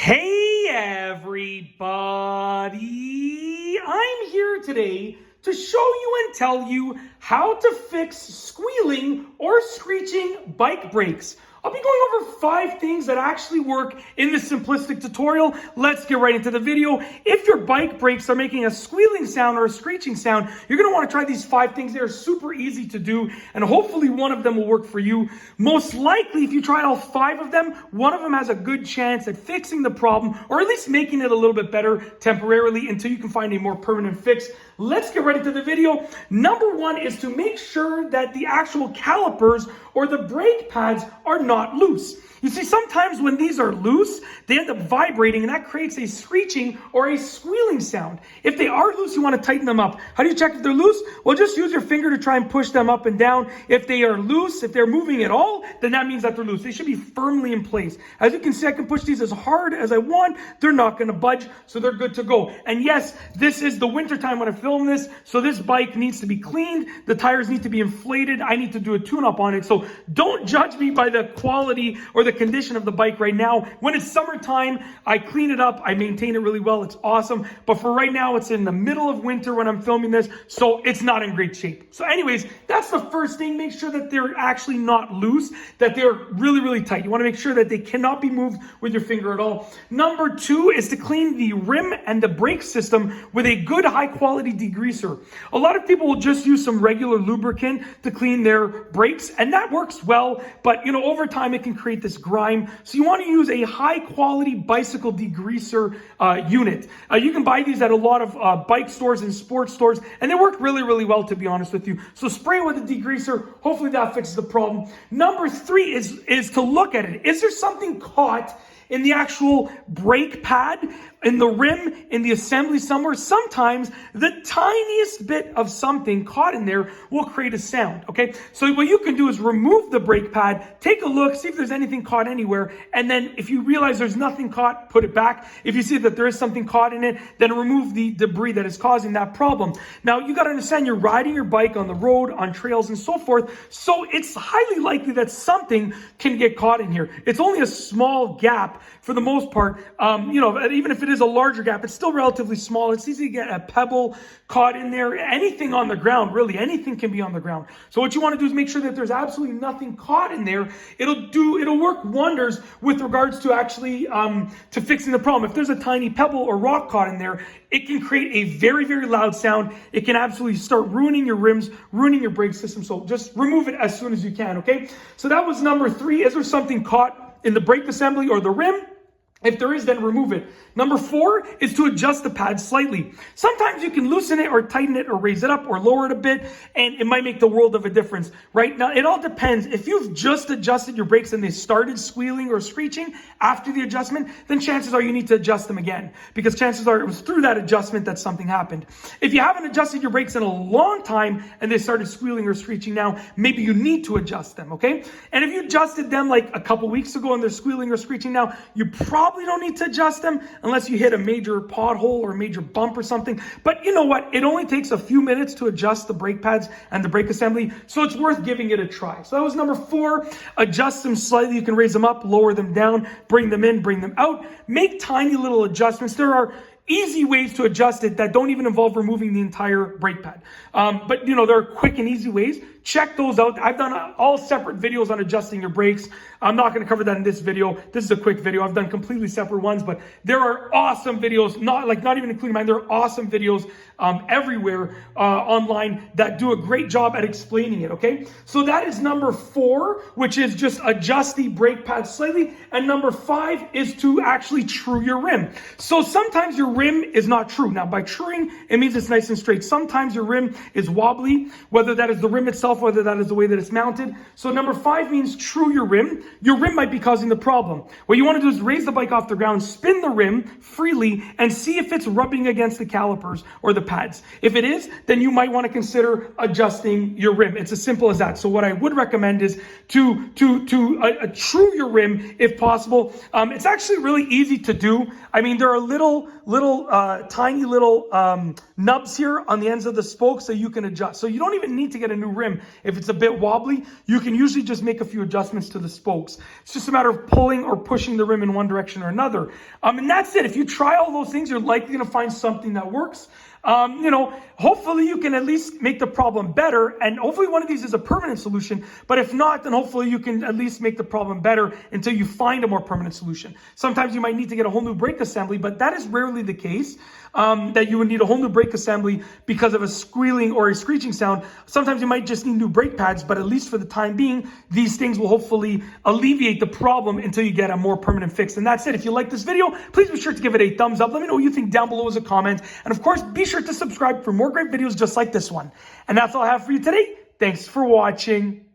Hey everybody! I'm here today to show you and tell you how to fix squealing or screeching bike brakes. I'll be going over 5 things that actually work in this simplistic tutorial. Let's get right into the video. If your bike brakes are making a squealing sound or a screeching sound, you're going to want to try these 5 things. They're super easy to do, and hopefully one of them will work for you. Most likely, if you try all 5 of them, one of them has a good chance at fixing the problem, or at least making it a little bit better temporarily until you can find a more permanent fix. Let's get right into the video. Number 1 is to make sure that the actual calipers or the brake pads are not loose. You see, sometimes when these are loose, they end up vibrating, and that creates a screeching or a squealing sound. If they are loose, you want to tighten them up. How do you check if they're loose? Well, just use your finger to try and push them up and down. If they are loose, if they're moving at all, then that means that they're loose. They should be firmly in place. As you can see, I can push these as hard as I want. They're not going to budge, so they're good to go. And yes, this is the winter time when I film this, so this bike needs to be cleaned. The tires need to be inflated. I need to do a tune-up on it. So don't judge me by the quality or the condition of the bike right now. When it's summertime, I clean it up, I maintain it really well, it's awesome. But for right now, it's in the middle of winter when I'm filming this, so it's not in great shape. So anyways, that's the first thing. Make sure that they're actually not loose, that they're really, really tight. You want to make sure that they cannot be moved with your finger at all. Number 2 is to clean the rim and the brake system with a good high quality degreaser. A lot of people will just use some regular lubricant to clean their brakes, and that works well, but over time it can create this grime. So you want to use a high quality bicycle degreaser unit. You can buy these at a lot of bike stores and sports stores, and they work really, really well, to be honest with you. So spray it with a degreaser. Hopefully that fixes the problem. Number 3 is to look at it. Is there something caught in the actual brake pad, in the rim, in the assembly somewhere? Sometimes the tiniest bit of something caught in there will create a sound, okay? So what you can do is remove the brake pad, take a look, see if there's anything caught anywhere, and then if you realize there's nothing caught, put it back. If you see that there is something caught in it, then remove the debris that is causing that problem. Now, you got to understand, you're riding your bike on the road, on trails, and so forth, so it's highly likely that something can get caught in here. It's only a small gap for the most part. Even if it is a larger gap, it's still relatively small. It's easy to get a pebble caught in there. Anything on the ground, really, anything can be on the ground. So what you want to do is make sure that there's absolutely nothing caught in there. It'll work wonders with regards to actually to fixing the problem. If there's a tiny pebble or rock caught in there, it can create a very, very loud sound. It can absolutely start ruining your rims, ruining your brake system. So just remove it as soon as you can, okay? So that was number 3. Is there something caught in the brake assembly or the rim? If there is, then remove it. Number 4 is to adjust the pad slightly. Sometimes you can loosen it or tighten it or raise it up or lower it a bit, and it might make the world of a difference. Right now, it all depends. If you've just adjusted your brakes and they started squealing or screeching after the adjustment, then chances are you need to adjust them again, because chances are it was through that adjustment that something happened. If you haven't adjusted your brakes in a long time and they started squealing or screeching now, maybe you need to adjust them, okay? And if you adjusted them like a couple weeks ago and they're squealing or screeching now, you probably don't need to adjust them unless you hit a major pothole or a major bump or something. But you know what? It only takes a few minutes to adjust the brake pads and the brake assembly, so it's worth giving it a try. So that was number 4. Adjust them slightly. You can raise them up, lower them down, bring them in, bring them out. Make tiny little adjustments. There are easy ways to adjust it that don't even involve removing the entire brake pad. But there are quick and easy ways. Check those out. I've done all separate videos on adjusting your brakes. I'm not going to cover that in this video. This is a quick video. I've done completely separate ones, but there are awesome videos, not even including mine. There are awesome videos everywhere online that do a great job at explaining it, okay? So that is number 4, which is just adjust the brake pad slightly. And number 5 is to actually true your rim. So sometimes your rim is not true. Now, by truing, it means it's nice and straight. Sometimes your rim is wobbly, whether that is the rim itself, whether that is the way that it's mounted. So number 5 means true your rim. Your rim might be causing the problem. What you want to do is raise the bike off the ground, spin the rim freely, and see if it's rubbing against the calipers or the pads. If it is, then you might want to consider adjusting your rim. It's as simple as that. So what I would recommend is to true your rim if possible. It's actually really easy to do. I mean, there are tiny little nubs here on the ends of the spokes that you can adjust. So you don't even need to get a new rim. rim, if it's a bit wobbly, you can usually just make a few adjustments to the spokes. It's just a matter of pulling or pushing the rim in one direction or another. And that's it. If you try all those things, you're likely going to find something that works. Hopefully you can at least make the problem better, and hopefully one of these is a permanent solution. But if not, then hopefully you can at least make the problem better until you find a more permanent solution. Sometimes you might need to get a whole new brake assembly, but that is rarely the case, that you would need a whole new brake assembly because of a squealing or a screeching sound. Sometimes you might just need new brake pads, but at least for the time being, these things will hopefully alleviate the problem until you get a more permanent fix. And that's it. If you like this video, please be sure to give it a thumbs up. Let me know what you think down below as a comment. And of course, be sure to subscribe for more great videos just like this one. And that's all I have for you today. Thanks for watching.